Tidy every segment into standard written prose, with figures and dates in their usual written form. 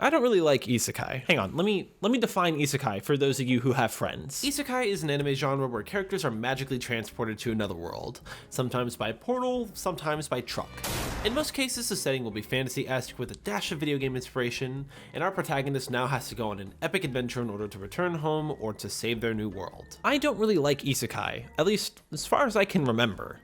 I don't really like isekai. Hang on, let me define isekai for those of you who have friends. Isekai is an anime genre where characters are magically transported to another world, sometimes by portal, sometimes by truck. In most cases, the setting will be fantasy-esque with a dash of video game inspiration, and our protagonist now has to go on an epic adventure in order to return home or to save their new world. I don't really like isekai, at least as far as I can remember.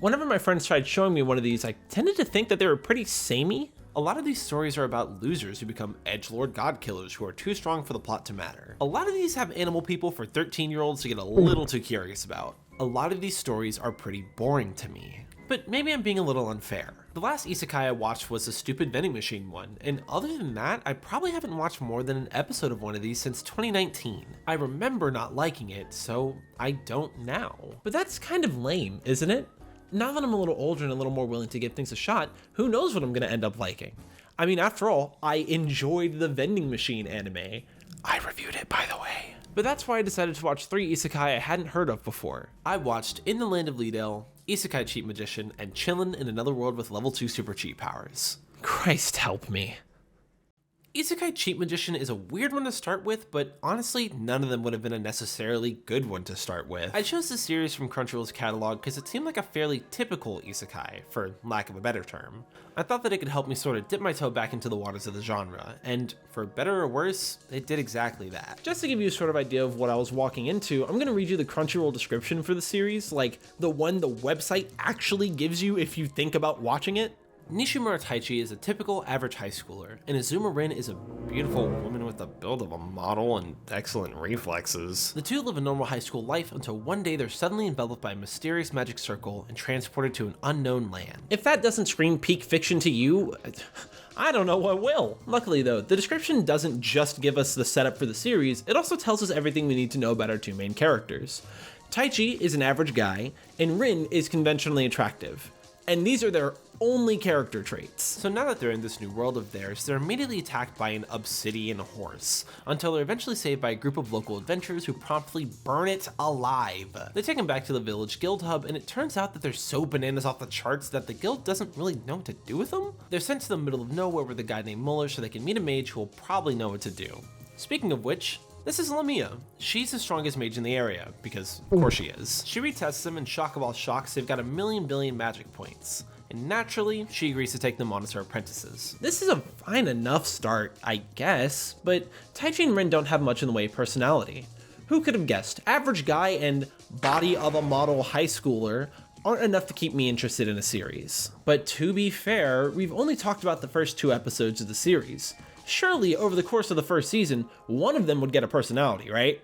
Whenever my friends tried showing me one of these, I tended to think that they were pretty samey. A lot of these stories are about losers who become edgelord god killers who are too strong for the plot to matter. A lot of these have animal people for 13-year-olds to get a little too curious about. A lot of these stories are pretty boring to me. But maybe I'm being a little unfair. The last isekai I watched was the stupid vending machine one, and other than that, I probably haven't watched more than an episode of one of these since 2019. I remember not liking it, so I don't now. But that's kind of lame, isn't it? Now that I'm a little older and a little more willing to give things a shot, who knows what I'm gonna end up liking? I mean, after all, I enjoyed the vending machine anime. I reviewed it, by the way. But that's why I decided to watch 3 isekai I hadn't heard of before. I watched In the Land of Leadale, Isekai Cheat Magician, and Chillin' in Another World with Level 2 Super Cheat Powers. Christ help me. Isekai Cheat Magician is a weird one to start with, but honestly, none of them would have been a necessarily good one to start with. I chose this series from Crunchyroll's catalog because it seemed like a fairly typical isekai, for lack of a better term. I thought that it could help me sort of dip my toe back into the waters of the genre, and for better or worse, it did exactly that. Just to give you a sort of idea of what I was walking into, I'm gonna read you the Crunchyroll description for the series, like the one the website actually gives you if you think about watching it. Nishimura Taichi is a typical average high schooler, and Azuma Rin is a beautiful woman with the build of a model and excellent reflexes. The two live a normal high school life until one day they're suddenly enveloped by a mysterious magic circle and transported to an unknown land. If that doesn't scream peak fiction to you, I don't know what will. Luckily though, the description doesn't just give us the setup for the series, it also tells us everything we need to know about our two main characters. Taichi is an average guy, and Rin is conventionally attractive. And these are their only character traits. So now that they're in this new world of theirs, they're immediately attacked by an obsidian horse, until they're eventually saved by a group of local adventurers who promptly burn it alive. They take them back to the village guild hub, and it turns out that they're so bananas off the charts that the guild doesn't really know what to do with them. They're sent to the middle of nowhere with a guy named Muller so they can meet a mage who will probably know what to do. Speaking of which, this is Lamia. She's the strongest mage in the area, because of course she is. She retests them, and shock of all shocks, they've got a million billion magic points. And naturally, she agrees to take them on as her apprentices. This is a fine enough start, I guess, but Taichi and Rin don't have much in the way of personality. Who could have guessed? Average guy and body of a model high schooler aren't enough to keep me interested in a series. But to be fair, we've only talked about the first 2 episodes of the series. Surely, over the course of the first season, one of them would get a personality, right?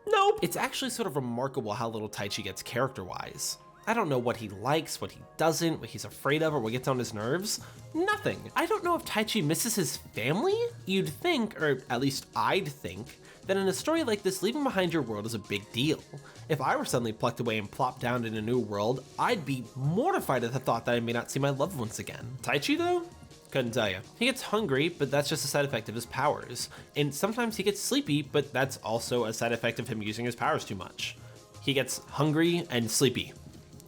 Nope. It's actually sort of remarkable how little Taichi gets character-wise. I don't know what he likes, what he doesn't, what he's afraid of, or what gets on his nerves. Nothing. I don't know if Taichi misses his family? You'd think, or at least I'd think, that in a story like this, leaving behind your world is a big deal. If I were suddenly plucked away and plopped down in a new world, I'd be mortified at the thought that I may not see my loved ones again. Taichi though? Couldn't tell you. He gets hungry, but that's just a side effect of his powers. And sometimes he gets sleepy, but that's also a side effect of him using his powers too much. He gets hungry and sleepy.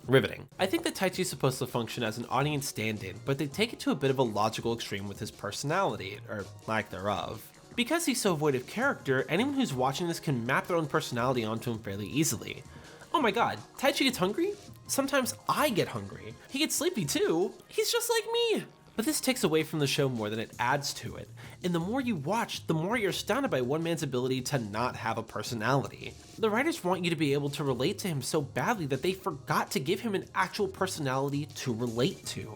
Riveting. I think that Taichi's supposed to function as an audience stand-in, but they take it to a bit of a logical extreme with his personality, or lack thereof. Because he's so void of character, anyone who's watching this can map their own personality onto him fairly easily. Oh my god, Taichi gets hungry? Sometimes I get hungry. He gets sleepy too. He's just like me. But this takes away from the show more than it adds to it. And the more you watch, the more you're astounded by one man's ability to not have a personality. The writers want you to be able to relate to him so badly that they forgot to give him an actual personality to relate to.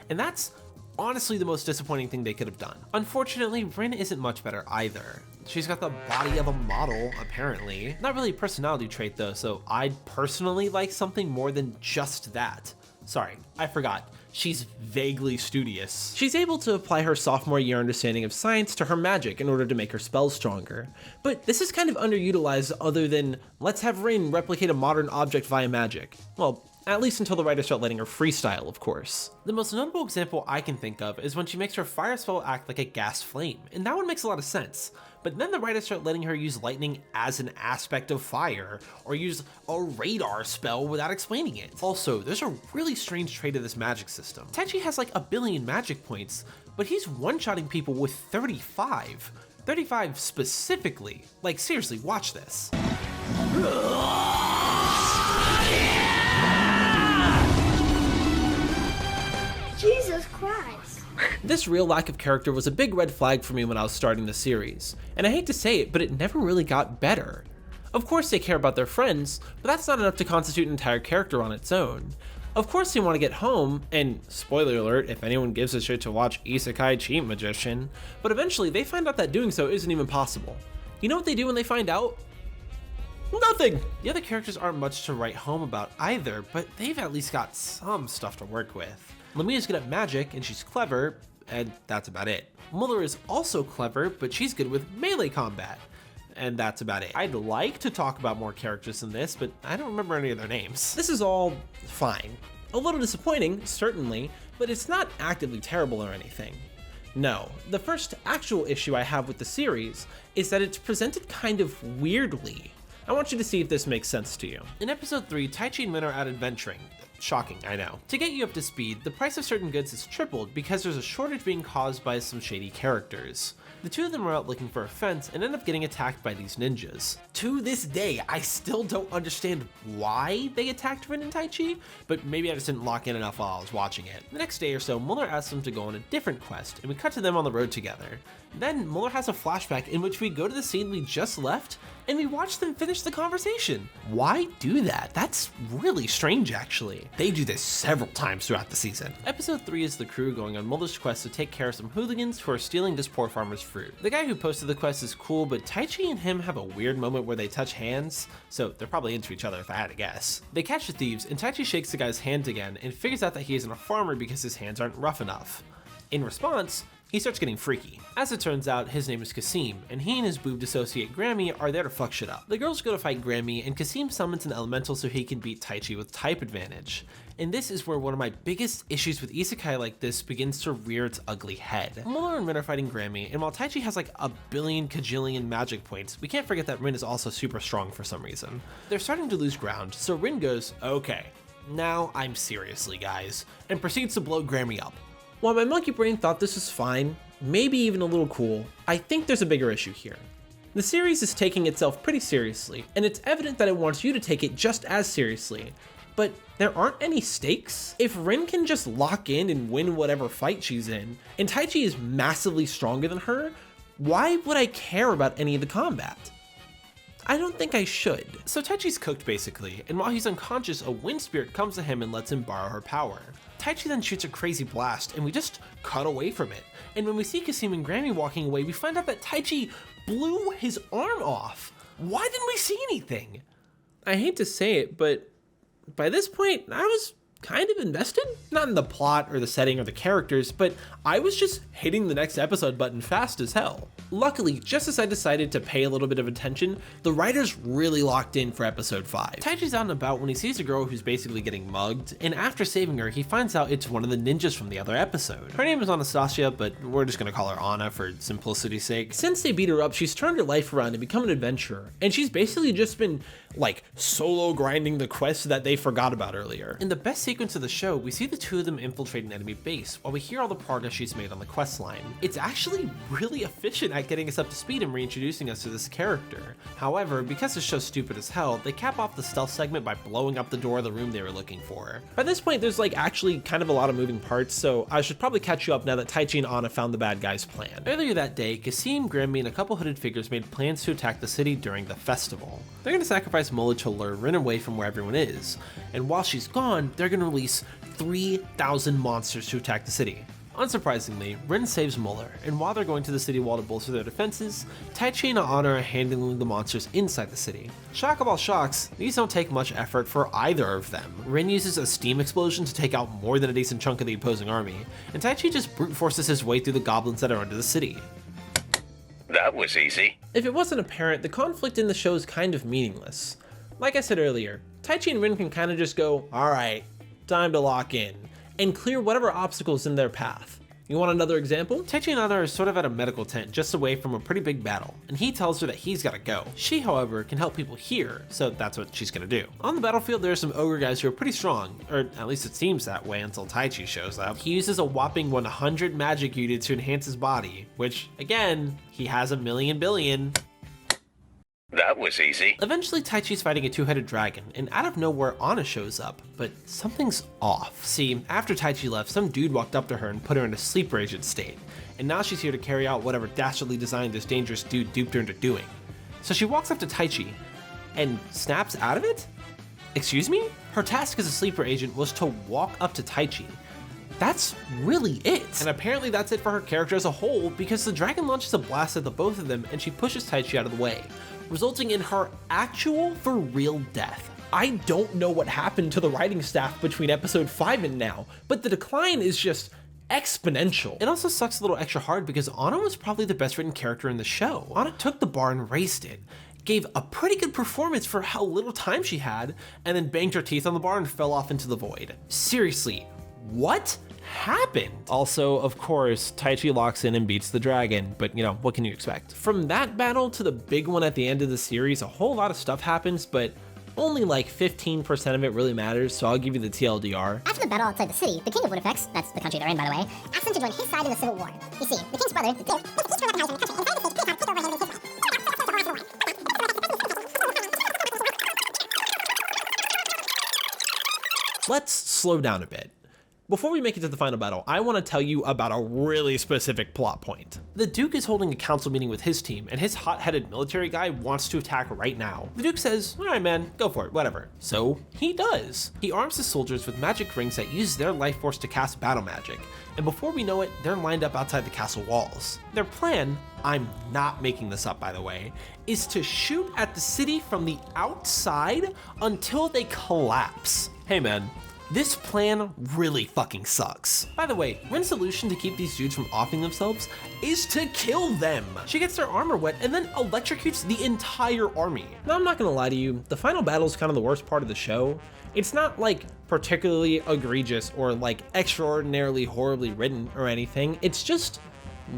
And that's honestly the most disappointing thing they could have done. Unfortunately, Rin isn't much better either. She's got the body of a model, apparently. Not really a personality trait though, so I'd personally like something more than just that. Sorry, I forgot. She's vaguely studious. She's able to apply her sophomore year understanding of science to her magic in order to make her spells stronger. But this is kind of underutilized other than, let's have Rin replicate a modern object via magic. Well, at least until the writers start letting her freestyle, of course. The most notable example I can think of is when she makes her fire spell act like a gas flame, and that one makes a lot of sense. But then the writers start letting her use lightning as an aspect of fire, or use a radar spell without explaining it. Also, there's a really strange trait of this magic system. Taichi has like a billion magic points, but he's one-shotting people with 35. 35 specifically. Like, seriously, watch this. Jesus Christ. This real lack of character was a big red flag for me when I was starting the series, and I hate to say it, but it never really got better. Of course they care about their friends, but that's not enough to constitute an entire character on its own. Of course they want to get home, and spoiler alert if anyone gives a shit to watch Isekai Cheat Magician, but eventually they find out that doing so isn't even possible. You know what they do when they find out? Nothing! The other characters aren't much to write home about either, but they've at least got some stuff to work with. Lamia's good at magic, and she's clever, and that's about it. Muller is also clever, but she's good with melee combat, and that's about it. I'd like to talk about more characters in this, but I don't remember any of their names. This is all fine. A little disappointing, certainly, but it's not actively terrible or anything. No, the first actual issue I have with the series is that it's presented kind of weirdly. I want you to see if this makes sense to you. In episode 3, Taichi and Min are out adventuring. Shocking, I know. To get you up to speed, the price of certain goods is tripled because there's a shortage being caused by some shady characters. The two of them are out looking for a fence and end up getting attacked by these ninjas. To this day, I still don't understand why they attacked Rin and Taichi, but maybe I just didn't lock in enough while I was watching it. The next day or so, Muller asks them to go on a different quest, and we cut to them on the road together. Then Muller has a flashback in which we go to the scene we just left, and we watch them finish the conversation. Why do that? That's really strange, actually. They do this several times throughout the season. Episode 3 is the crew going on Muller's quest to take care of some hooligans who are stealing this poor farmer's fruit. The guy who posted the quest is cool, but Taichi and him have a weird moment where they touch hands, so they're probably into each other if I had to guess. They catch the thieves, and Taichi shakes the guy's hand again and figures out that he isn't a farmer because his hands aren't rough enough. In response, he starts getting freaky. As it turns out, his name is Kasim, and he and his boobed associate Grammy are there to fuck shit up. The girls go to fight Grammy, and Kasim summons an elemental so he can beat Taichi with type advantage. And this is where one of my biggest issues with isekai like this begins to rear its ugly head. Muller and Rin are fighting Grammy, and while Taichi has like a billion kajillion magic points, we can't forget that Rin is also super strong for some reason. They're starting to lose ground, so Rin goes, okay, now I'm seriously guys, and proceeds to blow Grammy up. While my monkey brain thought this was fine, maybe even a little cool, I think there's a bigger issue here. The series is taking itself pretty seriously, and it's evident that it wants you to take it just as seriously, but there aren't any stakes. If Rin can just lock in and win whatever fight she's in, and Taichi is massively stronger than her, why would I care about any of the combat? I don't think I should. So Taichi's cooked basically, and while he's unconscious, a wind spirit comes to him and lets him borrow her power. Taichi then shoots a crazy blast, and we just cut away from it. And when we see Kasim and Grammy walking away, we find out that Taichi blew his arm off. Why didn't we see anything? I hate to say it, but by this point, I was kind of invested. Not in the plot or the setting or the characters, but I was just hitting the next episode button fast as hell. Luckily, just as I decided to pay a little bit of attention, the writers really locked in for episode 5. Taichi's out and about when he sees a girl who's basically getting mugged, and after saving her, he finds out it's one of the ninjas from the other episode. Her name is Anastasia, but we're just gonna call her Anna for simplicity's sake. Since they beat her up, she's turned her life around and become an adventurer, and she's basically just been like solo grinding the quests that they forgot about earlier. In the best sequence of the show, we see the two of them infiltrate an enemy base while we hear all the progress she's made on the quest line. It's actually really efficient at getting us up to speed and reintroducing us to this character. However, because the show's stupid as hell, they cap off the stealth segment by blowing up the door of the room they were looking for. By this point, there's like actually kind of a lot of moving parts, so I should probably catch you up now that Taichi and Anna found the bad guy's plan. Earlier that day, Kasim, Grammy, and a couple hooded figures made plans to attack the city during the festival. They're going to sacrifice Muller to lure Rin away from where everyone is, and while she's gone, they're going to release 3,000 monsters to attack the city. Unsurprisingly, Rin saves Muller, and while they're going to the city wall to bolster their defenses, Taichi and Anna are handling the monsters inside the city. Shock of all shocks, these don't take much effort for either of them. Rin uses a steam explosion to take out more than a decent chunk of the opposing army, and Taichi just brute forces his way through the goblins that are under the city. That was easy. If it wasn't apparent, the conflict in the show is kind of meaningless. Like I said earlier, Taichi and Rin can kind of just go, alright, time to lock in, and clear whatever obstacles in their path. You want another example? Taichi and Ana are sort of at a medical tent just away from a pretty big battle, and he tells her that he's gotta go. She, however, can help people hear, so that's what she's gonna do. On the battlefield, there are some ogre guys who are pretty strong, or at least it seems that way until Taichi shows up. He uses a whopping 100 magic units to enhance his body, which, again, he has a million billion. That was easy. Eventually, Taichi's fighting a two-headed dragon, and out of nowhere, Ana shows up, but something's off. See, after Taichi left, some dude walked up to her and put her in a sleeper agent state, and now she's here to carry out whatever dastardly design this dangerous dude duped her into doing. So she walks up to Taichi and snaps out of it? Excuse me? Her task as a sleeper agent was to walk up to Taichi. That's really it. And apparently that's it for her character as a whole, because the dragon launches a blast at the both of them and she pushes Taichi out of the way, resulting in her actual for real death. I don't know what happened to the writing staff between episode 5 and now, but the decline is just exponential. It also sucks a little extra hard because Ana was probably the best written character in the show. Ana took the bar and raced it, gave a pretty good performance for how little time she had, and then banged her teeth on the bar and fell off into the void. Seriously, what happened? Also, of course, Taichi locks in and beats the dragon, but you know, what can you expect? From that battle to the big one at the end of the series, a whole lot of stuff happens, but only like 15% of it really matters, so I'll give you the TLDR. After the battle outside the city, the King of Woodeffects, that's the country they're in by the way, asked him to join his side in the civil war. You see, the king's brother, the Duke, was the peace turned out the house in the country, and decided to take over him and his side. Let's slow down a bit. Before we make it to the final battle, I want to tell you about a really specific plot point. The Duke is holding a council meeting with his team, and his hot-headed military guy wants to attack right now. The Duke says, all right man, go for it, whatever. So he does. He arms his soldiers with magic rings that use their life force to cast battle magic, and before we know it, they're lined up outside the castle walls. Their plan, I'm not making this up by the way, is to shoot at the city from the outside until they collapse. Hey man, this plan really fucking sucks. By the way, Ren's solution to keep these dudes from offing themselves is to kill them. She gets their armor wet and then electrocutes the entire army. Now, I'm not gonna lie to you, the final battle is kind of the worst part of the show. It's not like particularly egregious or like extraordinarily horribly written or anything. It's just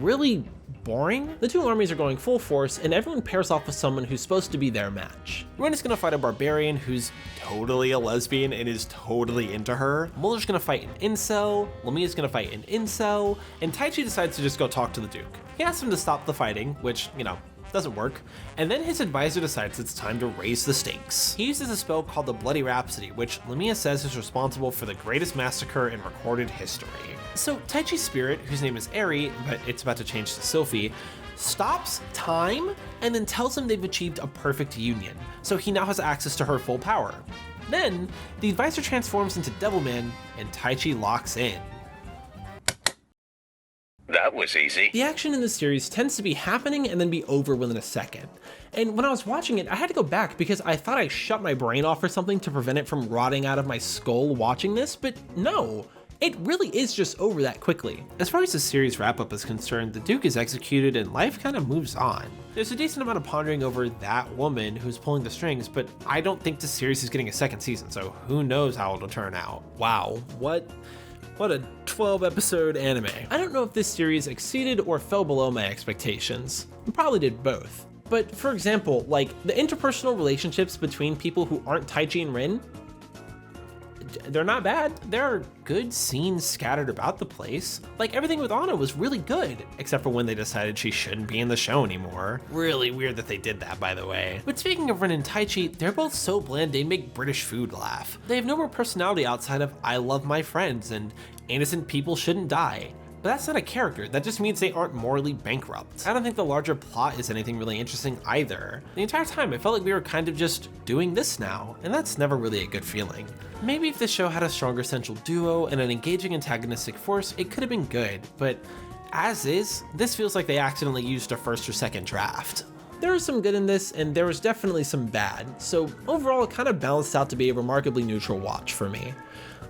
really boring. The two armies are going full force and everyone pairs off with someone who's supposed to be their match. Ren is gonna fight a barbarian who's totally a lesbian and is totally into her. Muller's gonna fight an incel, Lamia's gonna fight an incel, and Taichi decides to just go talk to the Duke. He asks him to stop the fighting, which, you know, doesn't work, and then his advisor decides it's time to raise the stakes. He uses a spell called the Bloody Rhapsody, which Lamia says is responsible for the greatest massacre in recorded history. So Taichi's spirit, whose name is Eri, but it's about to change to Sophie, stops time and then tells him they've achieved a perfect union, so he now has access to her full power. Then, the advisor transforms into Devilman and Taichi locks in. That was easy. The action in this series tends to be happening and then be over within a second. And when I was watching it, I had to go back because I thought I shut my brain off or something to prevent it from rotting out of my skull watching this, but no. It really is just over that quickly. As far as the series wrap-up is concerned, the Duke is executed and life kind of moves on. There's a decent amount of pondering over that woman who's pulling the strings, but I don't think the series is getting a second season, so who knows how it'll turn out. Wow, what a 12-episode anime. I don't know if this series exceeded or fell below my expectations. It probably did both. But for example, like the interpersonal relationships between people who aren't Taichi and Rin, they're not bad. There are good scenes scattered about the place. Like everything with Ana was really good, except for when they decided she shouldn't be in the show anymore. Really weird that they did that, by the way. But speaking of Ren and Taichi, they're both so bland they make British food laugh. They have no more personality outside of I love my friends and innocent people shouldn't die. But that's not a character, that just means they aren't morally bankrupt. I don't think the larger plot is anything really interesting either. The entire time, it felt like we were kind of just doing this now, and that's never really a good feeling. Maybe if this show had a stronger central duo and an engaging antagonistic force, it could have been good, but as is, this feels like they accidentally used a first or second draft. There was some good in this, and there was definitely some bad, so overall it kind of balanced out to be a remarkably neutral watch for me.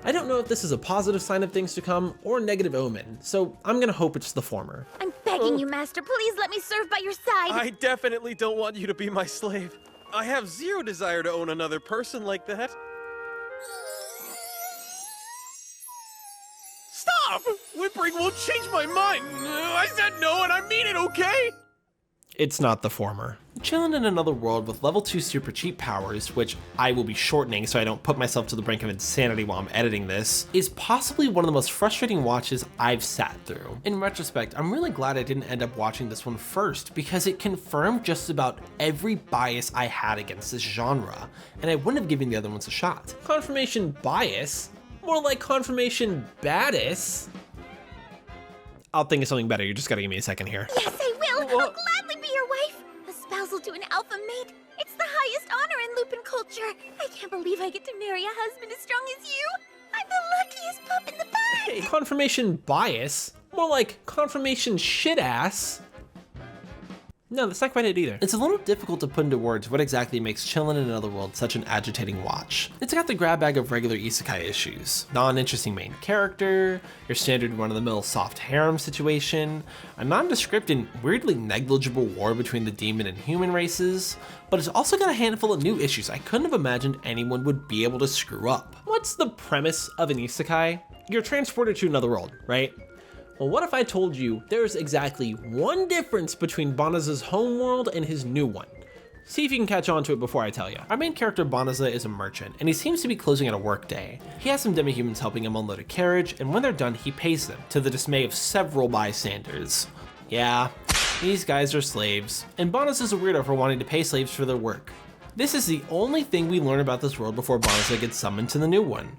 I don't know if this is a positive sign of things to come or a negative omen, so I'm gonna hope it's the former. I'm begging you, Master, please let me serve by your side. I definitely don't want you to be my slave. I have zero desire to own another person like that. Stop! Stop! Whimpering won't change my mind. I said no and I mean it, okay? It's not the former. Chilling in another world with level 2 super cheap powers, which I will be shortening so I don't put myself to the brink of insanity while I'm editing this, is possibly one of the most frustrating watches I've sat through. In retrospect, I'm really glad I didn't end up watching this one first because it confirmed just about every bias I had against this genre, and I wouldn't have given the other ones a shot. Confirmation bias? More like confirmation baddest? I'll think of something better, you just gotta give me a second here. Yes, I will. I'll gladly be your wife. A spousal to an alpha mate. It's the highest honor in Lupin culture. I can't believe I get to marry a husband as strong as you. I'm the luckiest pup in the bag. Confirmation bias? More like confirmation shit ass? No, that's not quite it either. It's a little difficult to put into words what exactly makes Chillin' in Another World such an agitating watch. It's got the grab bag of regular isekai issues, non-interesting main character, your standard run-of-the-mill soft harem situation, a nondescript and weirdly negligible war between the demon and human races, but it's also got a handful of new issues I couldn't have imagined anyone would be able to screw up. What's the premise of an isekai? You're transported to another world, right? Well, what if I told you there's exactly one difference between Banaza's home world and his new one? See if you can catch on to it before I tell you. Our main character Banaza is a merchant, and he seems to be closing out a work day. He has some demi-humans helping him unload a carriage, and when they're done, he pays them, to the dismay of several bystanders. Yeah, these guys are slaves, and Banaza's a weirdo for wanting to pay slaves for their work. This is the only thing we learn about this world before Banaza gets summoned to the new one.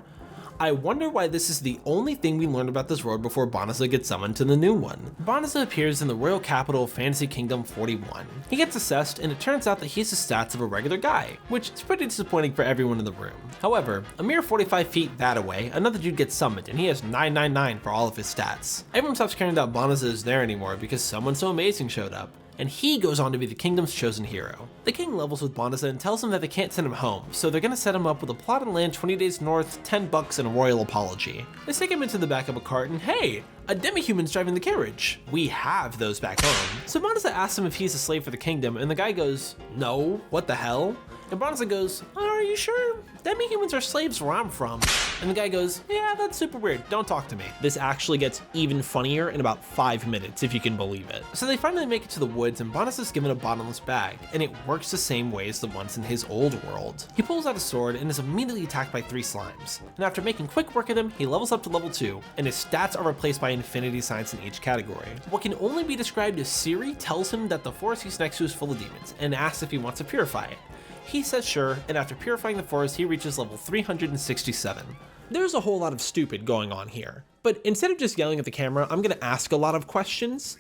I wonder why this is the only thing we learned about this world before Banaza gets summoned to the new one. Banaza appears in the royal capital of Fantasy Kingdom 41. He gets assessed, and it turns out that he has the stats of a regular guy, which is pretty disappointing for everyone in the room. However, a mere 45 feet that away, another dude gets summoned, and he has 999 for all of his stats. Everyone stops caring that Banaza is there anymore because someone so amazing showed up, and he goes on to be the kingdom's chosen hero. The king levels with Banaza and tells him that they can't send him home, so they're gonna set him up with a plot of land 20 days north, 10 bucks, and a royal apology. They stick him into the back of a cart, and hey, a demi-human's driving the carriage. We have those back home. So Banaza asks him if he's a slave for the kingdom, and the guy goes, no, what the hell? And Banaza goes, are you sure? Demi-humans are slaves where I'm from. And the guy goes, yeah, that's super weird, don't talk to me. This actually gets even funnier in about 5 minutes, if you can believe it. So they finally make it to the woods, and Banaza's given a bottomless bag, and it works the same way as the ones in his old world. He pulls out a sword and is immediately attacked by 3 slimes. And after making quick work of them, he levels up to level 2, and his stats are replaced by infinity signs in each category. What can only be described as Siri tells him that the forest he's next to is full of demons, and asks if he wants to purify it. He says sure, and after purifying the forest, he reaches level 367. There's a whole lot of stupid going on here, but instead of just yelling at the camera, I'm gonna ask a lot of questions.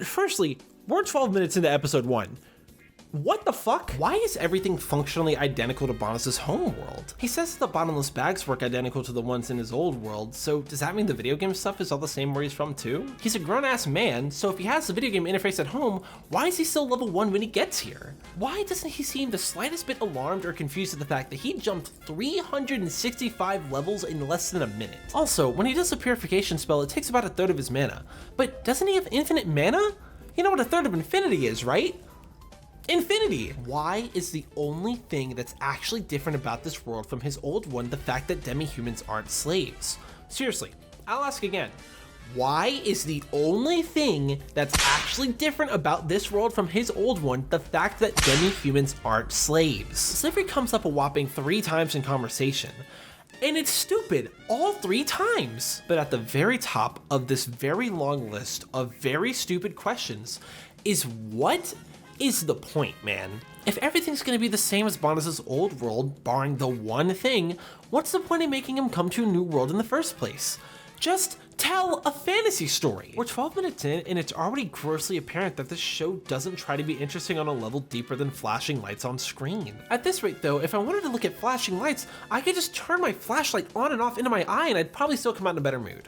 Firstly, we're 12 minutes into episode 1. What the fuck? Why is everything functionally identical to Banaza's home world? He says that the bottomless bags work identical to the ones in his old world, so does that mean the video game stuff is all the same where he's from too? He's a grown-ass man, so if he has the video game interface at home, why is he still level 1 when he gets here? Why doesn't he seem the slightest bit alarmed or confused at the fact that he jumped 365 levels in less than a minute? Also, when he does a purification spell, it takes about 1/3 of his mana. But doesn't he have infinite mana? You know what 1/3 of infinity is, right? Infinity! Why is the only thing that's actually different about this world from his old one the fact that demi-humans aren't slaves? Seriously, I'll ask again. Why is the only thing that's actually different about this world from his old one the fact that demi-humans aren't slaves? Slavery comes up a whopping 3 times in conversation. And it's stupid, all 3 times. But at the very top of this very long list of very stupid questions is what is the point, man? If everything's gonna be the same as Banaza's old world, barring the one thing, what's the point in making him come to a new world in the first place? Just tell a fantasy story. We're 12 minutes in, and it's already grossly apparent that this show doesn't try to be interesting on a level deeper than flashing lights on screen. At this rate though, if I wanted to look at flashing lights, I could just turn my flashlight on and off into my eye and I'd probably still come out in a better mood.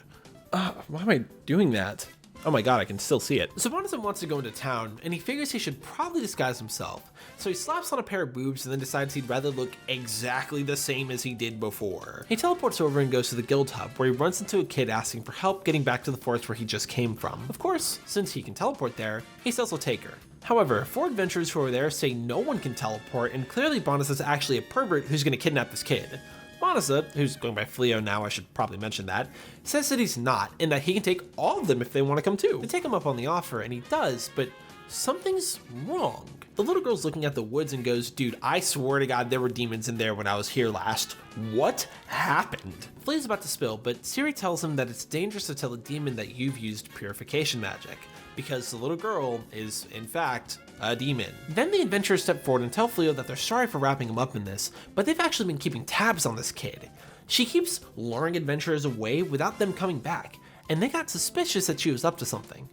Why am I doing that? Oh my god, I can still see it. So Banaza wants to go into town, and he figures he should probably disguise himself. So he slaps on a pair of boobs and then decides he'd rather look exactly the same as he did before. He teleports over and goes to the guild hub, where he runs into a kid asking for help getting back to the forest where he just came from. Of course, since he can teleport there, he says he'll take her. However, 4 adventurers who are there say no one can teleport, and clearly Banaza's actually a pervert who's gonna kidnap this kid. Monisa, who's going by Fleo now, I should probably mention that, says that he's not, and that he can take all of them if they want to come too. They take him up on the offer, and he does, but something's wrong. The little girl's looking at the woods and goes, dude, I swear to God there were demons in there when I was here last. What happened? Flea's about to spill, but Siri tells him that it's dangerous to tell a demon that you've used purification magic, because the little girl is, in fact, a demon. Then the adventurers step forward and tell Fleo that they're sorry for wrapping him up in this, but they've actually been keeping tabs on this kid. She keeps luring adventurers away without them coming back, and they got suspicious that she was up to something.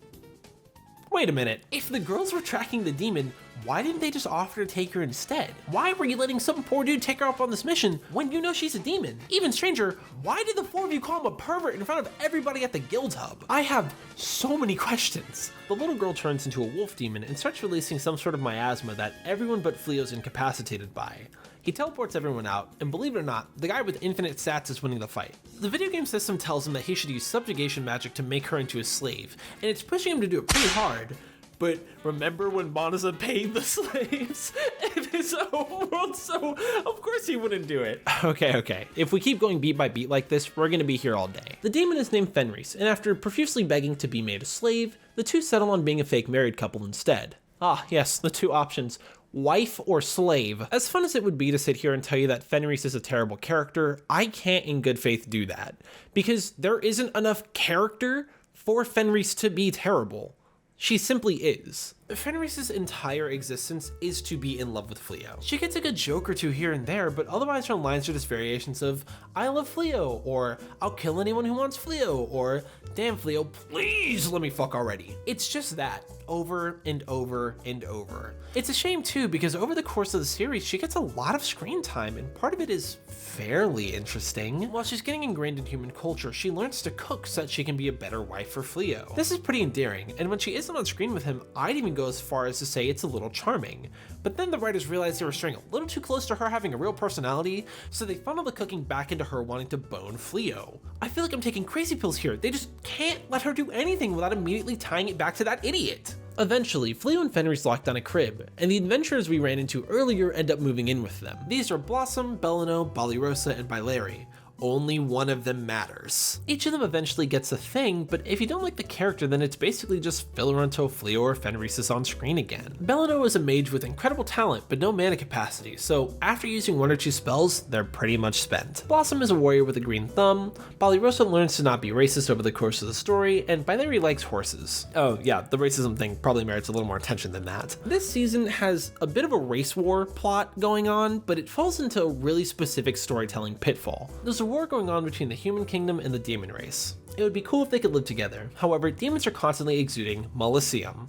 Wait a minute, if the girls were tracking the demon, why didn't they just offer to take her instead? Why were you letting some poor dude take her up on this mission when you know she's a demon? Even stranger, why did the four of you call him a pervert in front of everybody at the guild hub? I have so many questions. The little girl turns into a wolf demon and starts releasing some sort of miasma that everyone but Fleo's incapacitated by. He teleports everyone out, and believe it or not, the guy with infinite stats is winning the fight. The video game system tells him that he should use subjugation magic to make her into a slave, and it's pushing him to do it pretty hard. But remember when Monisa paid the slaves in his own world, so of course he wouldn't do it. Okay. If we keep going beat by beat like this, we're gonna be here all day. The demon is named Fenris, and after profusely begging to be made a slave, the two settle on being a fake married couple instead. Ah, yes, the two options. Wife or slave. As fun as it would be to sit here and tell you that Fenris is a terrible character, I can't in good faith do that, because there isn't enough character for Fenris to be terrible. She simply is. Fenris's entire existence is to be in love with Fleo. She gets a good joke or two here and there, but otherwise her lines are just variations of, I love Fleo, or I'll kill anyone who wants Fleo, or damn Fleo, please let me fuck already. It's just that, over and over and over. It's a shame too, because over the course of the series, she gets a lot of screen time, and part of it is fairly interesting. While she's getting ingrained in human culture, she learns to cook so that she can be a better wife for Fleo. This is pretty endearing, and when she isn't on screen with him, I'd even go as far as to say it's a little charming. But then the writers realized they were straying a little too close to her having a real personality, so they funneled the cooking back into her wanting to bone Fleo. I feel like I'm taking crazy pills here. They just can't let her do anything without immediately tying it back to that idiot. Eventually, Fleo and Fenris lock down a crib, and the adventurers we ran into earlier end up moving in with them. These are Blossom, Bellino, Balirosa, and Baileri. Only one of them matters. Each of them eventually gets a thing, but if you don't like the character, then it's basically just filler until Fleo or Fenris is on screen again. Bellino is a mage with incredible talent, but no mana capacity, so after using one or two spells, they're pretty much spent. Blossom is a warrior with a green thumb, Balirosa learns to not be racist over the course of the story, and Baileri likes horses. Oh yeah, the racism thing probably merits a little more attention than that. This season has a bit of a race war plot going on, but it falls into a really specific storytelling pitfall. There's a war going on between the human kingdom and the demon race. It would be cool if they could live together. However, demons are constantly exuding Malicium.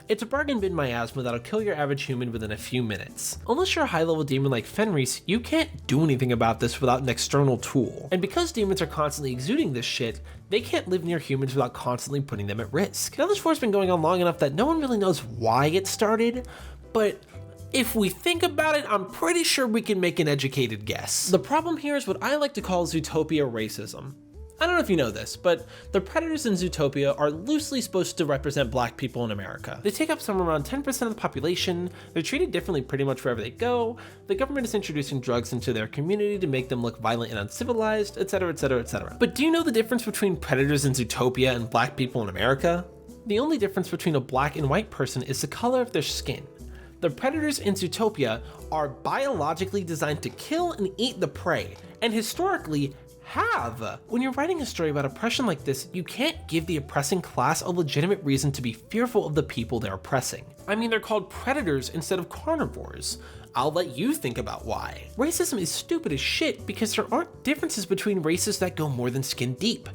It's a bargain bin miasma that'll kill your average human within a few minutes. Unless you're a high-level demon like Fenris, you can't do anything about this without an external tool. And because demons are constantly exuding this shit, they can't live near humans without constantly putting them at risk. Now this war's been going on long enough that no one really knows why it started, but if we think about it, I'm pretty sure we can make an educated guess. The problem here is what I like to call Zootopia racism. I don't know if you know this, but the predators in Zootopia are loosely supposed to represent black people in America. They take up somewhere around 10% of the population, they're treated differently pretty much wherever they go, the government is introducing drugs into their community to make them look violent and uncivilized, etc, etc, etc. But do you know the difference between predators in Zootopia and black people in America? The only difference between a black and white person is the color of their skin. The predators in Zootopia are biologically designed to kill and eat the prey, and historically have. When you're writing a story about oppression like this, you can't give the oppressing class a legitimate reason to be fearful of the people they're oppressing. I mean, they're called predators instead of carnivores. I'll let you think about why. Racism is stupid as shit because there aren't differences between races that go more than skin deep.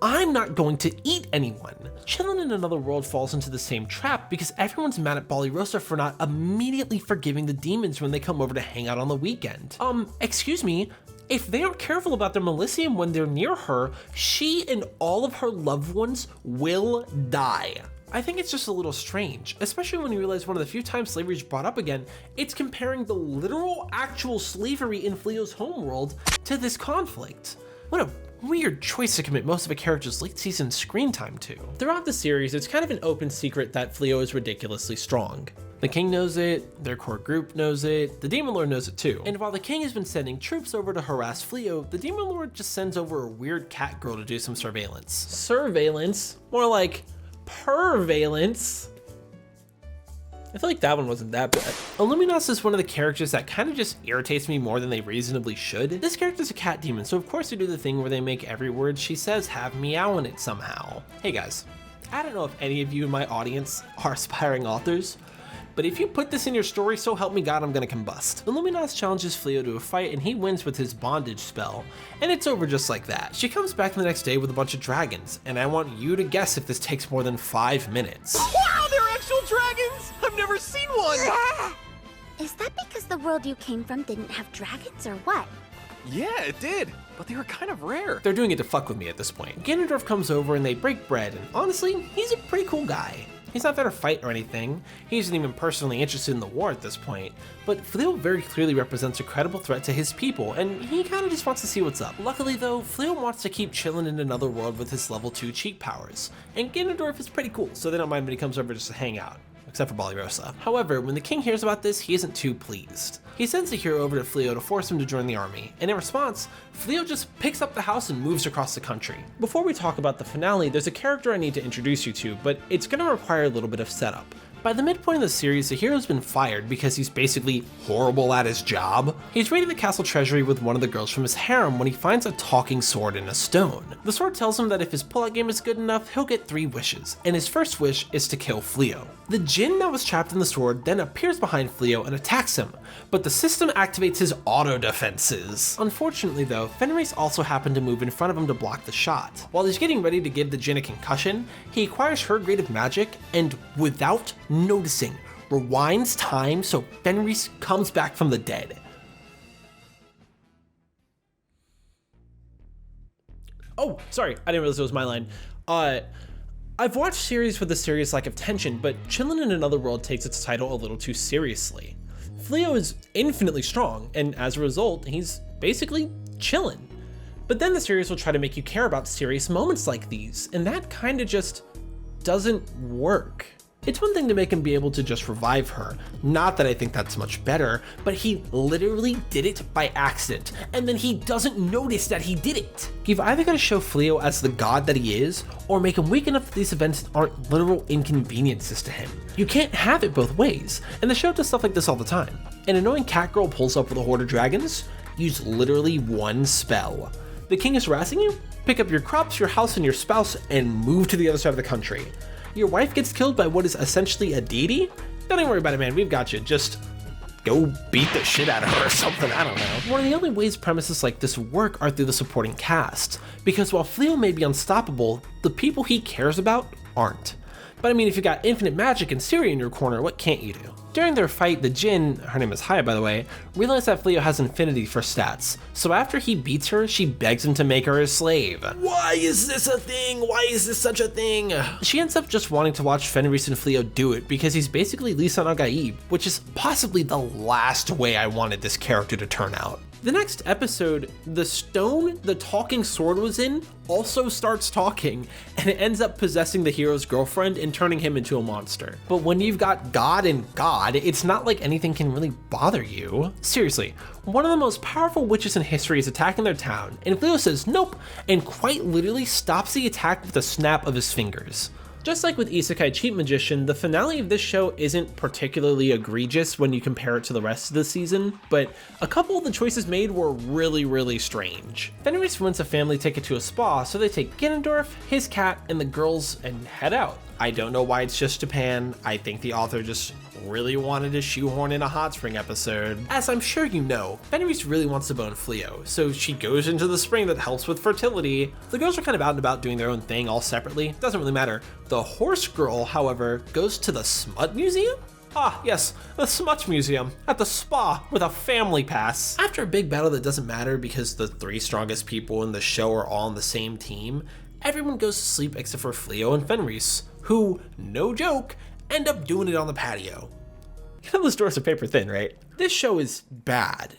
I'm not going to eat anyone. Chillin' in Another World falls into the same trap because everyone's mad at Balirosa for not immediately forgiving the demons when they come over to hang out on the weekend. Excuse me, if they aren't careful about their Malicium when they're near her, she and all of her loved ones will die. I think it's just a little strange, especially when you realize one of the few times slavery is brought up again, it's comparing the literal actual slavery in Fleo's homeworld to this conflict. What a weird choice to commit most of a character's late season screen time to. Throughout the series, it's kind of an open secret that Fleo is ridiculously strong. The king knows it, their core group knows it, the Demon Lord knows it too. And while the king has been sending troops over to harass Fleo, the Demon Lord just sends over a weird cat girl to do some surveillance. Surveillance? More like purveillance. I feel like that one wasn't that bad. Illuminos is one of the characters that kind of just irritates me more than they reasonably should. This character's a cat demon, so of course they do the thing where they make every word she says have meow in it somehow. Hey guys, I don't know if any of you in my audience are aspiring authors, but if you put this in your story, so help me God, I'm gonna combust. Illuminos challenges Fleo to a fight and he wins with his bondage spell, and it's over just like that. She comes back the next day with a bunch of dragons, and I want you to guess if this takes more than 5 minutes. Wow, they're actual dragons! I've never seen one! Is that because the world you came from didn't have dragons or what? Yeah, it did, but they were kind of rare. They're doing it to fuck with me at this point. Ganondorf comes over and they break bread, and honestly, he's a pretty cool guy. He's not there to fight or anything, he isn't even personally interested in the war at this point, but Fleo very clearly represents a credible threat to his people, and he kinda just wants to see what's up. Luckily though, Fleo wants to keep chilling in another world with his level 2 cheat powers, and Ganondorf is pretty cool, so they don't mind when he comes over just to hang out. Except for Ballyrosa. However, when the king hears about this, he isn't too pleased. He sends a hero over to Fleo to force him to join the army, and in response, Fleo just picks up the house and moves across the country. Before we talk about the finale, there's a character I need to introduce you to, but it's gonna require a little bit of setup. By the midpoint of the series, the hero's been fired because he's basically horrible at his job. He's raiding the castle treasury with one of the girls from his harem when he finds a talking sword in a stone. The sword tells him that if his pullout game is good enough, he'll get 3 wishes, and his first wish is to kill Fleo. The djinn that was trapped in the sword then appears behind Fleo and attacks him, but the system activates his auto defenses. Unfortunately though, Fenris also happened to move in front of him to block the shot. While he's getting ready to give the djinn a concussion, he acquires her grade of magic and, without noticing, rewinds time so Fenris comes back from the dead. Oh, sorry, I didn't realize it was my line. I've watched series with a serious lack of tension, but Chillin' in Another World takes its title a little too seriously. Fleo is infinitely strong, and as a result, he's basically chillin'. But then the series will try to make you care about serious moments like these, and that kinda just doesn't work. It's one thing to make him be able to just revive her, not that I think that's much better, but he literally did it by accident, and then he doesn't notice that he did it. You've either got to show Fleo as the god that he is, or make him weak enough that these events aren't literal inconveniences to him. You can't have it both ways, and the show does stuff like this all the time. An annoying cat girl pulls up with a horde of dragons, use literally one spell. The king is harassing you? Pick up your crops, your house, and your spouse, and move to the other side of the country. Your wife gets killed by what is essentially a deity? Don't even worry about it, man, we've got you. Just go beat the shit out of her or something, I don't know. One of the only ways premises like this work are through the supporting cast, because while Fleo may be unstoppable, the people he cares about aren't. But I mean, if you got infinite magic and Ciri in your corner, what can't you do? During their fight, the djinn, her name is Haya by the way, realized that Fleo has infinity for stats, so after he beats her, she begs him to make her his slave. Why is this a thing? Why is this such a thing? She ends up just wanting to watch Fenris and Fleo do it because he's basically Lisan al-Gaib, which is possibly the last way I wanted this character to turn out. The next episode, the stone the talking sword was in also starts talking, and it ends up possessing the hero's girlfriend and turning him into a monster. But when you've got God and God, it's not like anything can really bother you. Seriously, one of the most powerful witches in history is attacking their town, and Fleo says nope, and quite literally stops the attack with a snap of his fingers. Just like with Isekai Cheat Magician, the finale of this show isn't particularly egregious when you compare it to the rest of the season, but a couple of the choices made were really strange. Fenris wins a family ticket to a spa, so they take Ganondorf, his cat, and the girls and head out. I don't know why it's just Japan. I think the author just really wanted to shoehorn in a hot spring episode. As I'm sure you know, Fenris really wants to bone Fleo, so she goes into the spring that helps with fertility. The girls are kind of out and about doing their own thing all separately, doesn't really matter. The horse girl, however, goes to the Smut Museum? Ah, yes, the Smut Museum at the spa with a family pass. After a big battle that doesn't matter because the 3 strongest people in the show are all on the same team, everyone goes to sleep except for Fleo and Fenris, who, no joke, end up doing it on the patio. You know those doors are paper thin, right? This show is bad.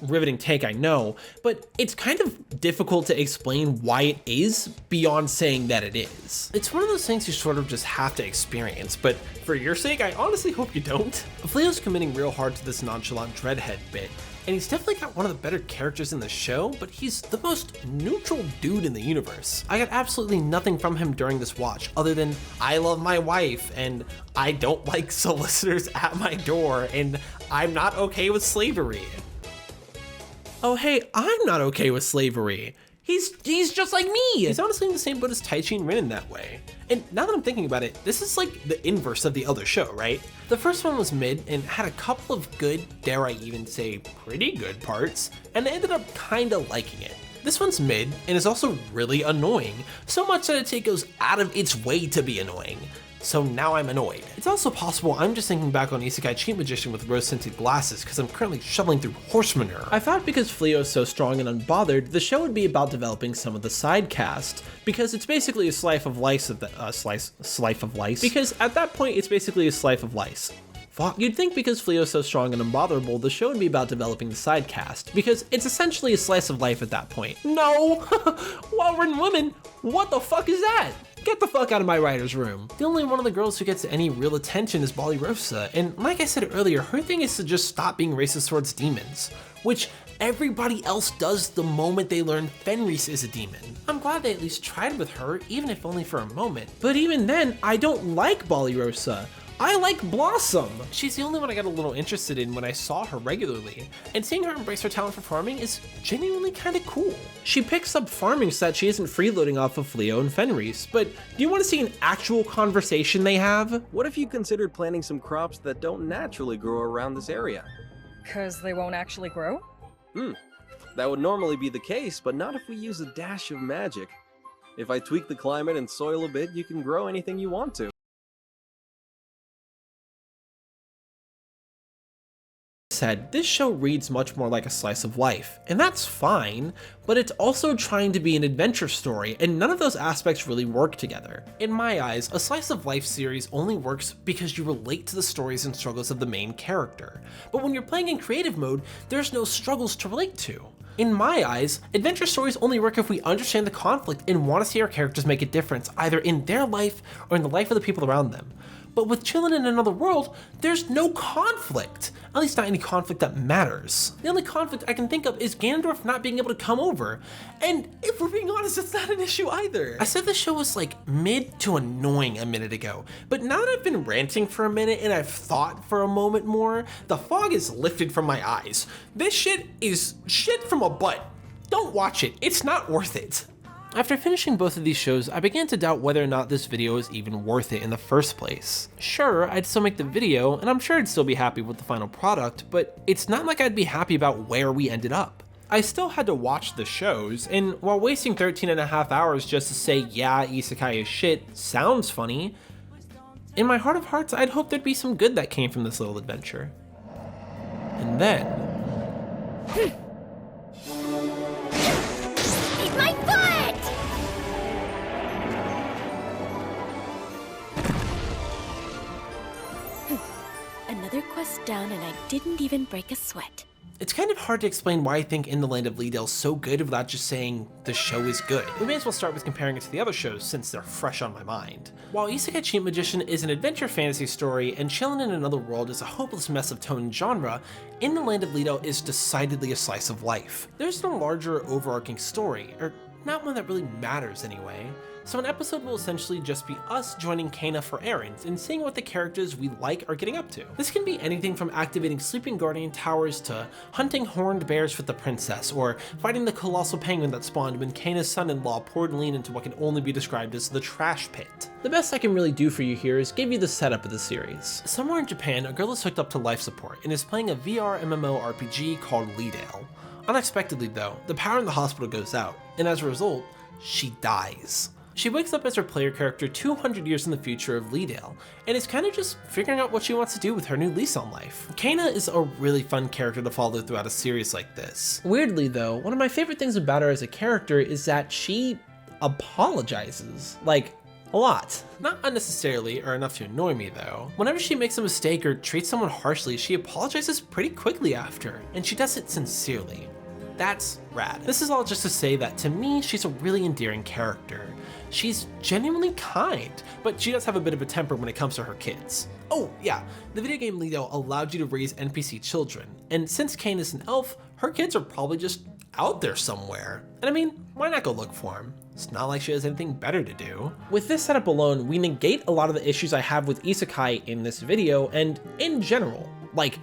riveting take, I know, but it's kind of difficult to explain why it is beyond saying that it is. It's one of those things you sort of just have to experience, but for your sake, I honestly hope you don't. Fleo's committing real hard to this nonchalant dreadhead bit, and he's definitely got one of the better characters in the show, but he's the most neutral dude in the universe. I got absolutely nothing from him during this watch other than I love my wife and I don't like solicitors at my door and I'm not okay with slavery. Oh hey, I'm not okay with slavery. He's just like me. He's honestly in the same boat as Taichi and Rin in that way. And now that I'm thinking about it, this is like the inverse of the other show, right? The first one was mid and had a couple of good, dare I even say pretty good parts, and I ended up kinda liking it. This one's mid and is also really annoying, so much that it goes out of its way to be annoying. So now I'm annoyed. It's also possible I'm just thinking back on Isekai Cheat Magician with rose-tinted glasses because I'm currently shoveling through horse manure. I thought because Fleo is so strong and unbothered, the show would be about developing some of the side cast, because it's basically a slice of lice of the slice of lice. Because at that point, it's basically a slice of lice. Fuck. You'd think because Fleo's so strong and unbotherable, the show would be about developing the side cast, because it's essentially a slice of life at that point. No! Well-written women? What the fuck is that? Get the fuck out of my writer's room. The only one of the girls who gets any real attention is Rosa, and like I said earlier, her thing is to just stop being racist towards demons, which everybody else does the moment they learn Fenris is a demon. I'm glad they at least tried with her, even if only for a moment. But even then, I don't like Rosa. I like Blossom. She's the only one I got a little interested in when I saw her regularly, and seeing her embrace her talent for farming is genuinely kind of cool. She picks up farming so that she isn't freeloading off of Fleo and Fenris, but do you want to see an actual conversation they have? What if you considered planting some crops that don't naturally grow around this area? 'Cause they won't actually grow? That would normally be the case, but not if we use a dash of magic. If I tweak the climate and soil a bit, you can grow anything you want to. Said, this show reads much more like a slice of life, and that's fine, but it's also trying to be an adventure story, and none of those aspects really work together. In my eyes, a slice of life series only works because you relate to the stories and struggles of the main character. But when you're playing in creative mode, there's no struggles to relate to. In my eyes, adventure stories only work if we understand the conflict and want to see our characters make a difference, either in their life or in the life of the people around them. But with Chillin' in Another World, there's no conflict. At least not any conflict that matters. The only conflict I can think of is Ganondorf not being able to come over. And if we're being honest, it's not an issue either. I said the show was like mid to annoying a minute ago, but now that I've been ranting for a minute and I've thought for a moment more, the fog is lifted from my eyes. This shit is shit from a butt. Don't watch it, it's not worth it. After finishing both of these shows, I began to doubt whether or not this video is even worth it in the first place. Sure, I'd still make the video, and I'm sure I'd still be happy with the final product, but it's not like I'd be happy about where we ended up. I still had to watch the shows, and while wasting 13.5 hours just to say, yeah, Isekai is shit, sounds funny, in my heart of hearts, I'd hope there'd be some good that came from this little adventure. And then... Eat my butt! Another quest down and I didn't even break a sweat. It's kind of hard to explain why I think In the Land of Leadale is so good without just saying the show is good. We may as well start with comparing it to the other shows since they're fresh on my mind. While Isekai Cheat Magician is an adventure fantasy story and Chillin' in Another World is a hopeless mess of tone and genre, In the Land of Leadale is decidedly a slice of life. There's no larger overarching story, or not one that really matters anyway. So an episode will essentially just be us joining Kana for errands and seeing what the characters we like are getting up to. This can be anything from activating sleeping guardian towers to hunting horned bears with the princess, or fighting the colossal penguin that spawned when Kana's son-in-law poured lean into what can only be described as the trash pit. The best I can really do for you here is give you the setup of the series. Somewhere in Japan, a girl is hooked up to life support and is playing a VR MMORPG called Leadale. Unexpectedly though, the power in the hospital goes out, and as a result, she dies. She wakes up as her player character 200 years in the future of Leadale, and is kind of just figuring out what she wants to do with her new lease on life. Kana is a really fun character to follow throughout a series like this. Weirdly though, one of my favorite things about her as a character is that she apologizes. Like, A lot. Not unnecessarily or enough to annoy me though. Whenever she makes a mistake or treats someone harshly, she apologizes pretty quickly after, and she does it sincerely. That's rad. This is all just to say that to me, she's a really endearing character. She's genuinely kind, but she does have a bit of a temper when it comes to her kids. Oh yeah, the video game Leadale allowed you to raise NPC children, and since Kane is an elf, her kids are probably just out there somewhere. And I mean, why not go look for them? It's not like she has anything better to do. With this setup alone, we negate a lot of the issues I have with Isekai in this video and in general. Like,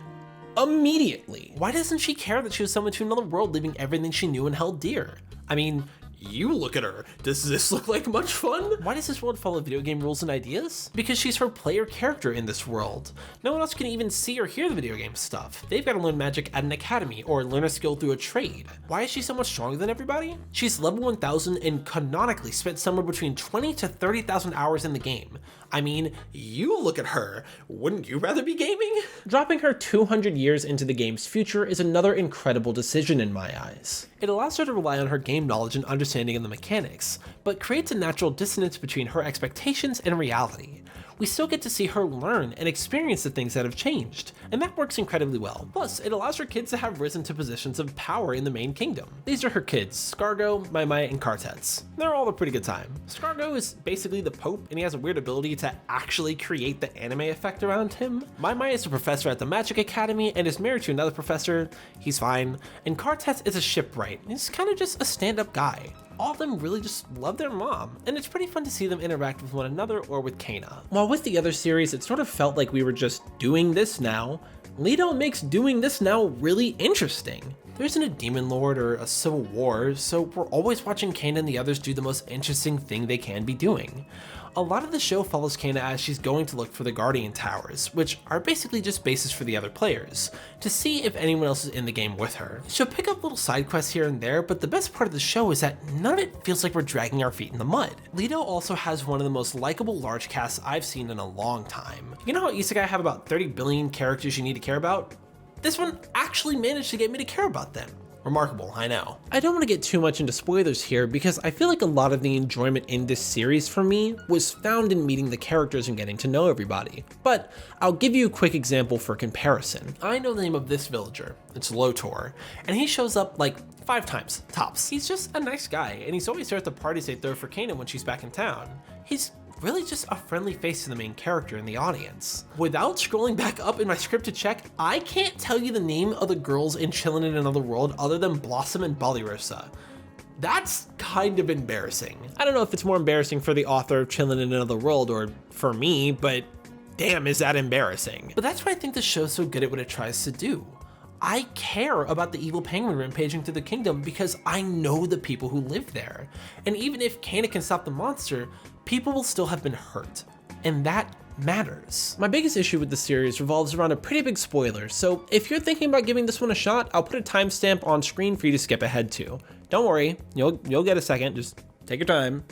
immediately. Why doesn't she care that she was summoned to another world, leaving everything she knew and held dear? I mean, you look at her. Does this look like much fun? Why does this world follow video game rules and ideas? Because she's her player character in this world. No one else can even see or hear the video game stuff. They've got to learn magic at an academy or learn a skill through a trade. Why is she so much stronger than everybody? She's level 1000 and canonically spent somewhere between 20 to 30,000 hours in the game. I mean, you look at her. Wouldn't you rather be gaming? Dropping her 200 years into the game's future is another incredible decision in my eyes. It allows her to rely on her game knowledge and understanding of the mechanics, but creates a natural dissonance between her expectations and reality. We still get to see her learn and experience the things that have changed, and that works incredibly well. Plus, it allows her kids to have risen to positions of power in the main kingdom. These are her kids, Scargo, Mai, and Kartets. They're all a pretty good time. Scargo is basically the Pope, and he has a weird ability to actually create the anime effect around him. Mai is a professor at the Magic Academy and is married to another professor. He's fine. And Kartets is a shipwright. He's kind of just a stand-up guy. All of them really just love their mom, and it's pretty fun to see them interact with one another or with Kana. While with the other series, it sort of felt like we were just doing this now, Leadale makes doing this now really interesting. There isn't a demon lord or a civil war, so we're always watching Kana and the others do the most interesting thing they can be doing. A lot of the show follows Kana as she's going to look for the Guardian Towers, which are basically just bases for the other players, to see if anyone else is in the game with her. She'll pick up little side quests here and there, but the best part of the show is that none of it feels like we're dragging our feet in the mud. Leadale also has one of the most likable large casts I've seen in a long time. You know how Isekai have about 30 billion characters you need to care about? This one actually managed to get me to care about them. Remarkable, I know. I don't want to get too much into spoilers here because I feel like a lot of the enjoyment in this series for me was found in meeting the characters and getting to know everybody. But I'll give you a quick example for comparison. I know the name of this villager, it's Lotor, and he shows up like 5 times, tops. He's just a nice guy, and he's always there at the parties they throw for Kana when she's back in town. He's really just a friendly face to the main character in the audience. Without scrolling back up in my script to check, I can't tell you the name of the girls in Chillin' in Another World other than Blossom and Ballyrosa. That's kind of embarrassing. I don't know if it's more embarrassing for the author of Chillin' in Another World or for me, but damn, is that embarrassing. But that's why I think the show's so good at what it tries to do. I care about the evil penguin rampaging through the kingdom because I know the people who live there. And even if Kana can stop the monster, people will still have been hurt. And that matters. My biggest issue with the series revolves around a pretty big spoiler, so if you're thinking about giving this one a shot, I'll put a timestamp on screen for you to skip ahead to. Don't worry, you'll get a second, just take your time.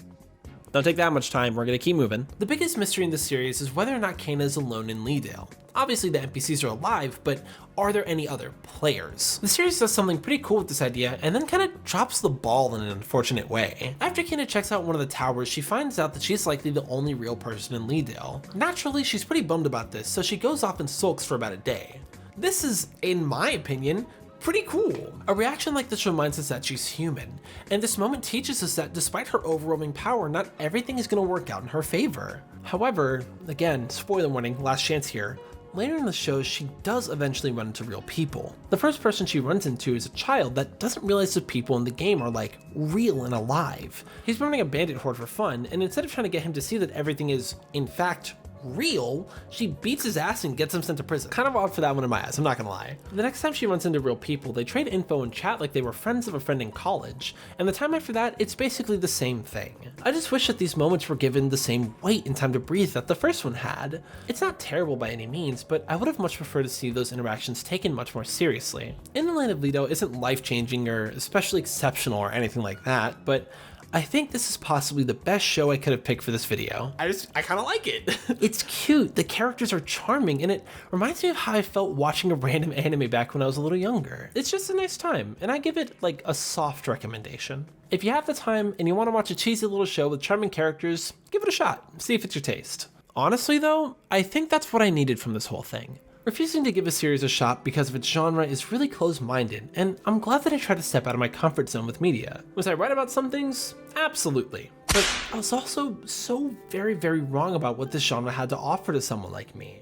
Don't take that much time, we're gonna keep moving. The biggest mystery in this series is whether or not Kana is alone in Leadale. Obviously the NPCs are alive, but are there any other players? The series does something pretty cool with this idea and then kind of drops the ball in an unfortunate way. After Kana checks out one of the towers, she finds out that she's likely the only real person in Leadale. Naturally, she's pretty bummed about this, so she goes off and sulks for about a day. This is, in my opinion, pretty cool. A reaction like this reminds us that she's human, and this moment teaches us that despite her overwhelming power, not everything is going to work out in her favor. However, again, spoiler warning, last chance here, later in the show she does eventually run into real people. The first person she runs into is a child that doesn't realize the people in the game are like real and alive. He's running a bandit horde for fun, and instead of trying to get him to see that everything is in fact real, she beats his ass and gets him sent to prison. Kind of odd for that one in my eyes, I'm not gonna lie. The next time she runs into real people, they trade info and chat like they were friends of a friend in college, and the time after that, it's basically the same thing. I just wish that these moments were given the same weight and time to breathe that the first one had. It's not terrible by any means, but I would have much preferred to see those interactions taken much more seriously. In the Land of Leadale isn't life-changing or especially exceptional or anything like that, but I think this is possibly the best show I could have picked for this video. I kind of like it. It's cute, the characters are charming, and it reminds me of how I felt watching a random anime back when I was a little younger. It's just a nice time, and I give it like a soft recommendation. If you have the time and you want to watch a cheesy little show with charming characters, give it a shot, see if it's your taste. Honestly though, I think that's what I needed from this whole thing. Refusing to give a series a shot because of its genre is really close-minded, and I'm glad that I tried to step out of my comfort zone with media. Was I right about some things? Absolutely. But I was also so very, very wrong about what this genre had to offer to someone like me.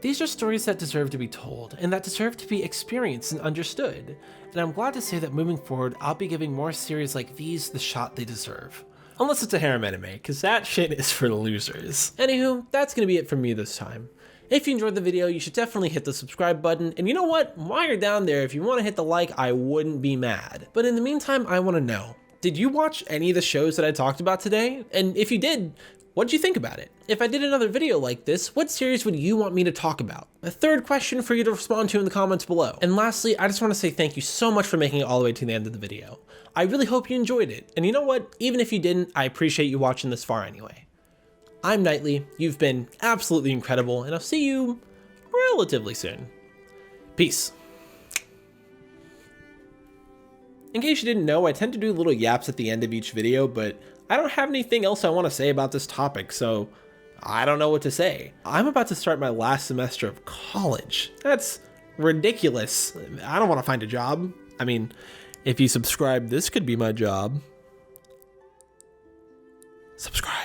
These are stories that deserve to be told, and that deserve to be experienced and understood. And I'm glad to say that moving forward, I'll be giving more series like these the shot they deserve. Unless it's a harem anime, because that shit is for losers. Anywho, that's gonna be it from me this time. If you enjoyed the video, you should definitely hit the subscribe button, and you know what? While you're down there, if you want to hit the like, I wouldn't be mad. But in the meantime, I want to know, did you watch any of the shows that I talked about today? And if you did, what did you think about it? If I did another video like this, what series would you want me to talk about? A third question for you to respond to in the comments below. And lastly, I just want to say thank you so much for making it all the way to the end of the video. I really hope you enjoyed it, and you know what? Even if you didn't, I appreciate you watching this far anyway. I'm Knightley, you've been absolutely incredible, and I'll see you relatively soon. Peace. In case you didn't know, I tend to do little yaps at the end of each video, but I don't have anything else I want to say about this topic, so I don't know what to say. I'm about to start my last semester of college. That's ridiculous. I don't want to find a job. I mean, if you subscribe, this could be my job. Subscribe.